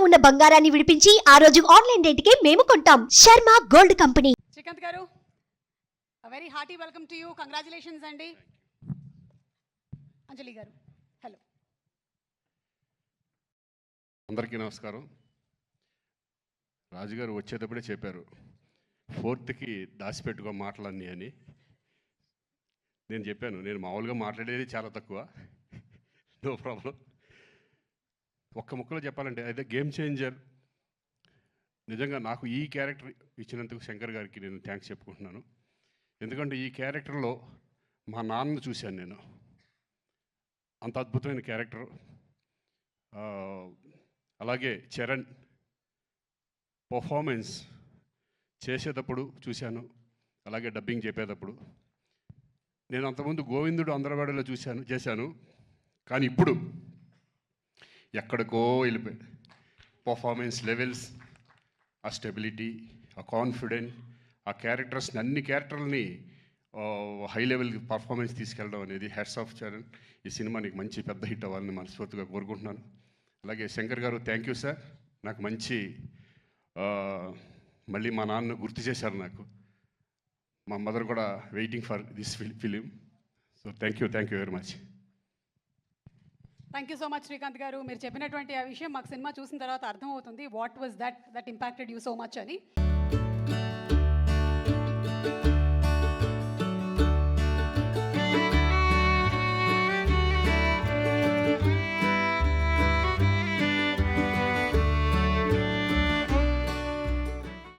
ఉన్న బంగారాన్ని విడిపించి ఆ రోజు ఆన్లైన్ రేటుకే మేము కొంటాం. Sharma gold company. Srikanth garu, very hearty welcome to you. Congratulations అండి. అంజలి గారు, హలో. అందరికీ నమస్కారం. రాజుగారు వచ్చేటప్పుడే చెప్పారు 4th దాచిపెట్టుకో మాటలన్నీ అని. నేను చెప్పాను, నేను మామూలుగా మాట్లాడేది చాలా తక్కువ, నో ప్రాబ్లం. ఒక్క ముక్కలో చెప్పాలంటే అయితే గేమ్ చేంజర్. నిజంగా నాకు ఈ క్యారెక్టర్ ఇచ్చినందుకు శంకర్ గారికి నేను థ్యాంక్స్ చెప్పుకుంటున్నాను. ఎందుకంటే ఈ క్యారెక్టర్లో మా నాన్నను చూశాను నేను. అంత అద్భుతమైన క్యారెక్టర్. అలాగే చరణ్ పర్ఫార్మెన్స్ చేసేటప్పుడు చూశాను, అలాగే డబ్బింగ్ చెప్పేటప్పుడు. నేను అంతకుముందు గోవిందుడు అందరవాడలో చేశాను, కానీ ఇప్పుడు ఎక్కడికో వెళ్ళిపోయాడు. పర్ఫార్మెన్స్ లెవెల్స్, ఆ స్టెబిలిటీ, ఆ కాన్ఫిడెంట్, ఆ క్యారెక్టర్స్ని, అన్ని క్యారెక్టర్లని హై లెవెల్ పర్ఫార్మెన్స్ తీసుకెళ్ళడం అనేది హ్యాట్స్ ఆఫ్ చరణ్. ఈ సినిమా నీకు మంచి పెద్ద హిట్ అవ్వాలని మనస్ఫూర్తిగా కోరుకుంటున్నాను. అలాగే శంకర్ గారు, థ్యాంక్ యూ సార్. నాకు మంచి మళ్ళీ మా నాన్న గుర్తు చేశారు నాకు. మా మదర్ కూడా waiting for this film. So thank you very much. Thank you so much Srikanth గారు. మీరు చెప్పినటువంటి ఆ విషయం మాకు సినిమా చూసిన తర్వాత అర్థమవుతుంది. What was that impacted you so much అని.